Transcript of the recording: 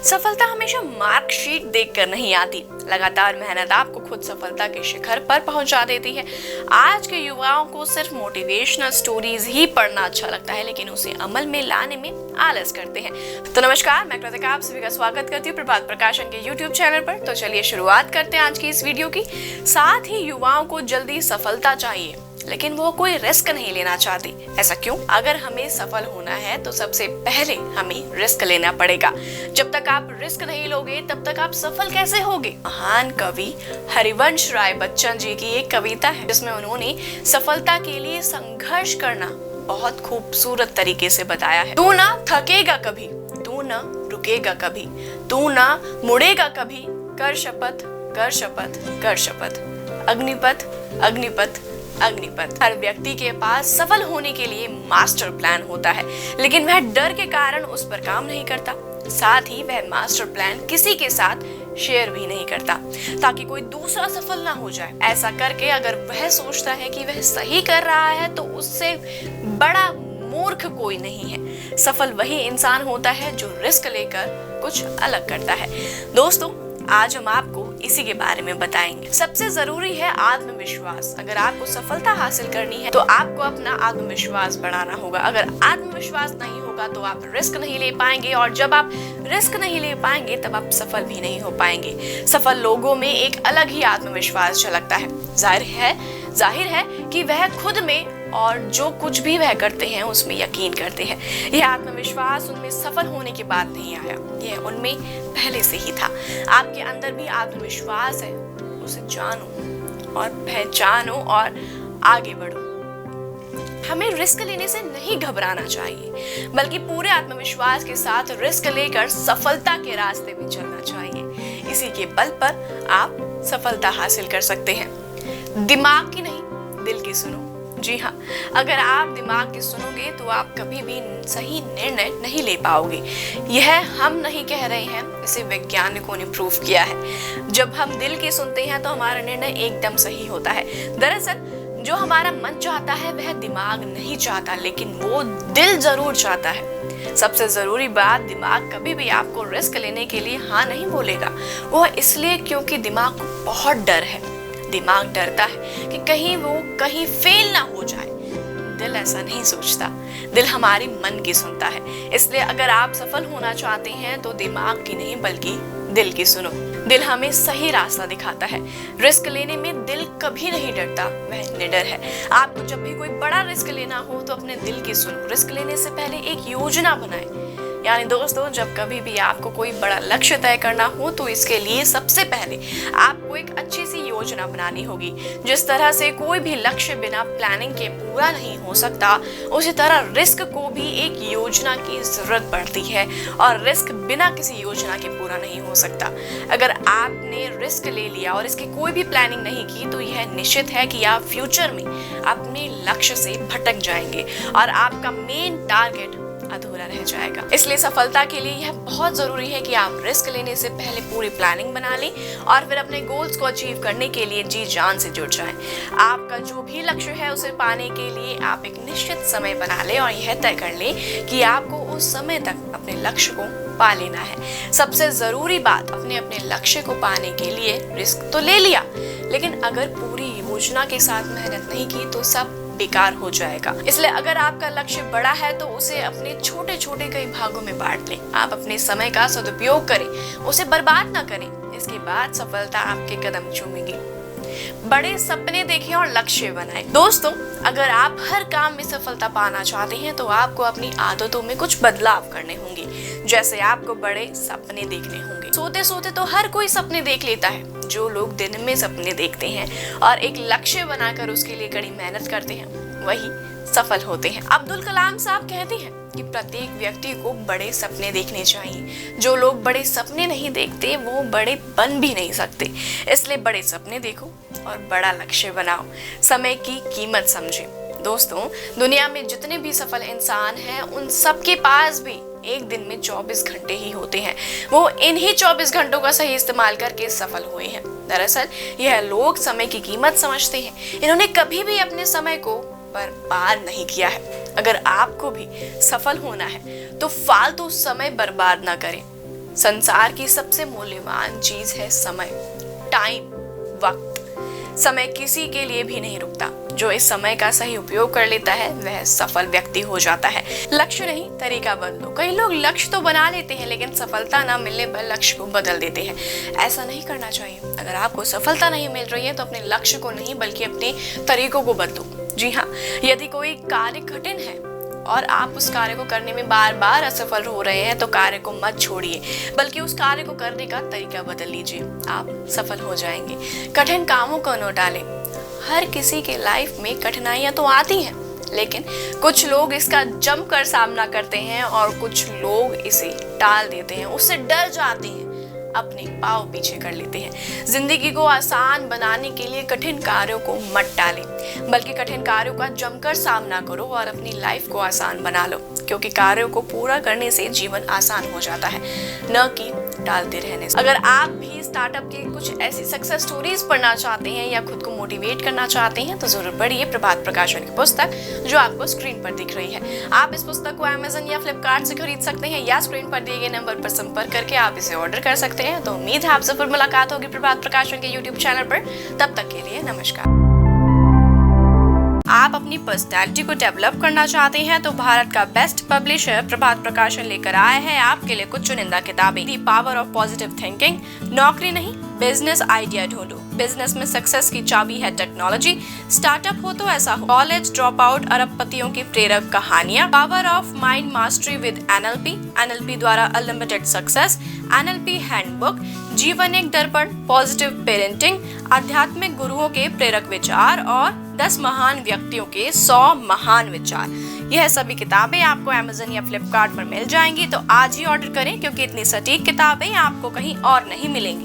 सफलता हमेशा मार्कशीट देखकर नहीं आती। लगातार मेहनत आपको खुद सफलता के शिखर पर पहुंचा देती है। आज के युवाओं को सिर्फ मोटिवेशनल स्टोरीज ही पढ़ना अच्छा लगता है, लेकिन उसे अमल में लाने में आलस करते हैं। तो नमस्कार, मैं कृतिका आप सभी का स्वागत करती हूँ प्रभात प्रकाशन के YouTube चैनल पर। तो चलिए शुरुआत करते हैं आज की इस वीडियो की। साथ ही युवाओं को जल्दी सफलता चाहिए, लेकिन वो कोई रिस्क नहीं लेना चाहती। ऐसा क्यों? अगर हमें सफल होना है तो सबसे पहले हमें रिस्क लेना पड़ेगा। जब तक आप रिस्क नहीं लोगे तब तक आप सफल कैसे होगे? महान कवि हरिवंश राय बच्चन जी की एक कविता है जिसमें उन्होंने सफलता के लिए संघर्ष करना बहुत खूबसूरत तरीके से बताया है। तू ना थकेगा कभी, तू ना रुकेगा कभी, तू ना मुड़ेगा कभी, कर शपथ कर शपथ कर शपथ। अग्निपथ अग्निपथ अग्निपथ। हर व्यक्ति के पास सफल होने के लिए मास्टर प्लान होता है, लेकिन वह डर के कारण उस पर काम नहीं करता। साथ ही वह मास्टर प्लान किसी के साथ शेयर भी नहीं करता ताकि कोई दूसरा सफल ना हो जाए। ऐसा करके अगर वह सोचता है कि वह सही कर रहा है तो उससे बड़ा मूर्ख कोई नहीं है। सफल वही इंसान होता है जो रिस्क लेकर कुछ अलग करता है। दोस्तों, आज हम आपको इसी के बारे में बताएंगे। सबसे जरूरी है आत्मविश्वास। अगर आपको सफलता हासिल करनी है तो आपको अपना आत्मविश्वास बढ़ाना होगा। अगर आत्मविश्वास नहीं होगा तो आप रिस्क नहीं ले पाएंगे, और जब आप रिस्क नहीं ले पाएंगे तब आप सफल भी नहीं हो पाएंगे। सफल लोगों में एक अलग ही आत्मविश्वास झलकता है। जाहिर है कि वह खुद में और जो कुछ भी वह करते हैं उसमें यकीन करते हैं। यह आत्मविश्वास उनमें सफल होने के बाद नहीं आया, यह उनमें पहले से ही था। आपके अंदर भी आत्मविश्वास है, उसे जानो और पहचानो और आगे बढ़ो। हमें रिस्क लेने से नहीं घबराना चाहिए, बल्कि पूरे आत्मविश्वास के साथ रिस्क लेकर सफलता के रास्ते में चलना चाहिए। इसी के बल पर आप सफलता हासिल कर सकते हैं। दिमाग की नहीं, दिल की सुनो। जी हाँ, अगर आप दिमाग की सुनोगे तो आप कभी भी सही निर्णय नहीं ले पाओगे। यह हम नहीं कह रहे हैं, इसे वैज्ञानिकों ने प्रूव किया है। जब हम दिल की सुनते हैं तो हमारा निर्णय एकदम सही होता है। दरअसल जो हमारा मन चाहता है वह दिमाग नहीं चाहता, लेकिन वो दिल जरूर चाहता है। सबसे जरूरी बात, दिमाग कभी भी आपको रिस्क लेने के लिए हाँ नहीं बोलेगा। वो इसलिए क्योंकि दिमाग को बहुत डर है। दिमाग डरता है कि कहीं फेल ना हो जाए। दिल ऐसा नहीं सोचता, दिल हमारी मन की सुनता है। इसलिए अगर आप सफल होना चाहते हैं तो दिमाग की नहीं बल्कि दिल की सुनो। दिल हमें सही रास्ता दिखाता है। रिस्क लेने में दिल कभी नहीं डरता, वह निडर है। आपको जब भी कोई बड़ा रिस्क लेना हो तो अपने दिल की सुनो। रिस्क लेने से पहले एक योजना बनाएं। यानी दोस्तों, जब कभी भी आपको कोई बड़ा लक्ष्य तय करना हो तो इसके लिए सबसे पहले आपको एक अच्छी सी योजना बनानी होगी। जिस तरह से कोई भी लक्ष्य बिना प्लानिंग के पूरा नहीं हो सकता, उसी तरह रिस्क को भी एक योजना की जरूरत पड़ती है, और रिस्क बिना किसी योजना के पूरा नहीं हो सकता। अगर आपने रिस्क ले लिया और इसकी कोई भी प्लानिंग नहीं की तो यह निश्चित है कि आप फ्यूचर में अपने लक्ष्य से भटक जाएंगे और आपका मेन टारगेट अधूरा रह जाएगा। इसलिए सफलता के लिए यह बहुत जरूरी है कि आप रिस्क लेने से पहले पूरी प्लानिंग बना लें और फिर अपने गोल्स को अचीव करने के लिए जी जान से जुट जाएं। आपका जो भी लक्ष्य है उसे पाने के लिए आप एक निश्चित समय बना लें और यह तय कर लें कि आपको उस समय तक अपने लक्ष्य को पा लेना है। सबसे जरूरी बात, अपने लक्ष्य को पाने के लिए रिस्क तो ले लिया, लेकिन अगर पूरी योजना के साथ मेहनत नहीं की तो सब बेकार हो जाएगा। इसलिए अगर आपका लक्ष्य बड़ा है तो उसे अपने छोटे छोटे कई भागों में बांट लें। आप अपने समय का सदुपयोग करें, उसे बर्बाद ना करें। इसके बाद सफलता आपके कदम चूमेगी। बड़े सपने देखें और लक्ष्य बनाएं। दोस्तों, अगर आप हर काम में सफलता पाना चाहते हैं तो आपको अपनी आदतों में कुछ बदलाव करने होंगे। जैसे आपको बड़े सपने देखने होंगे। सोते सोते तो हर कोई सपने देख लेता है। जो लोग दिन में सपने देखते हैं और एक लक्ष्य बनाकर उसके लिए कड़ी मेहनत करते हैं, वही सफल होते हैं। अब्दुल कलाम साहब कहते हैं कि प्रत्येक व्यक्ति को बड़े सपने देखने चाहिए। जो लोग बड़े सपने नहीं देखते वो बड़े बन भी नहीं सकते। इसलिए बड़े सपने देखो और बड़ा लक्ष्य बनाओ। समय की कीमत समझें। दोस्तों, दुनिया में जितने भी सफल इंसान हैं उन सबके पास भी एक दिन में 24 घंटे ही होते हैं। वो इन्हीं 24 घंटों का सही इस्तेमाल करके सफल हुए हैं। दरअसल यह लोग समय की कीमत समझते हैं। इन्होंने कभी भी अपने समय को बर्बाद नहीं किया है। अगर आपको भी सफल होना है तो फालतू समय बर्बाद ना करें। संसार की सबसे मूल्यवान चीज है समय, टाइम, वक्त। समय किसी के लिए भी नहीं रुकता। जो इस समय का सही उपयोग कर लेता है वह सफल व्यक्ति हो जाता है। लक्ष्य नहीं, तरीका बदलो। कई लोग लक्ष्य तो बना लेते हैं लेकिन सफलता ना मिलने पर लक्ष्य को बदल देते हैं। ऐसा नहीं करना चाहिए। अगर आपको सफलता नहीं मिल रही है तो अपने लक्ष्य को नहीं बल्कि अपने तरीकों को बदलो। जी हाँ, यदि कोई कार्य कठिन है और आप उस कार्य को करने में बार बार असफल हो रहे हैं तो कार्य को मत छोड़िए, बल्कि उस कार्य को करने का तरीका बदल लीजिए। आप सफल हो जाएंगे। कठिन कामों को न टालें। हर किसी के लाइफ में कठिनाइयां तो आती हैं, लेकिन कुछ लोग इसका जमकर सामना करते हैं और कुछ लोग इसे टाल देते हैं, उससे डर जाते हैं, अपने पाँव पीछे कर लेते हैं। जिंदगी को आसान बनाने के लिए कठिन कार्यों को मत टालें, बल्कि कठिन कार्यों का जमकर सामना करो और अपनी लाइफ को आसान बना लो, क्योंकि कार्यों को पूरा करने से जीवन आसान हो जाता है, न कि टालते रहने से। अगर आप भी स्टार्टअप की कुछ ऐसी सक्सेस स्टोरीज पढ़ना चाहते हैं या खुद को मोटिवेट करना चाहते हैं तो जरूर पढ़िए प्रभात प्रकाशन की पुस्तक, जो आपको स्क्रीन पर दिख रही है। आप इस पुस्तक को Amazon या फ्लिपकार्ट से खरीद सकते हैं या स्क्रीन पर दिए गए नंबर पर संपर्क करके आप इसे ऑर्डर कर सकते हैं। तो उम्मीद है आपसे फिर मुलाकात होगी प्रभात प्रकाशन के YouTube चैनल पर। तब तक के लिए नमस्कार। आप अपनी पर्सनैलिटी को डेवलप करना चाहते हैं तो भारत का बेस्ट पब्लिशर प्रभात प्रकाशन लेकर आए हैं आपके लिए कुछ चुनिंदा किताबें। The power of positive thinking, नौकरी नहीं बिजनेस आइडिया ढूंढो, बिजनेस में सक्सेस की चाबी है टेक्नोलॉजी, स्टार्टअप हो तो ऐसा हो, कॉलेज ड्रॉप आउट अरबपतियों की प्रेरक कहानियां, power of mind mastery with NLP द्वारा अनलिमिटेड सक्सेस, NLP हैंडबुक, जीवन एक दर्पण, पॉजिटिव पेरेंटिंग, आध्यात्मिक गुरुओं के प्रेरक विचार और 10 महान व्यक्तियों के 100 महान विचार। यह सभी किताबें आपको Amazon या फ्लिपकार्ट पर मिल जाएंगी। तो आज ही ऑर्डर करें, क्योंकि इतनी सटीक किताबें आपको कहीं और नहीं मिलेंगी।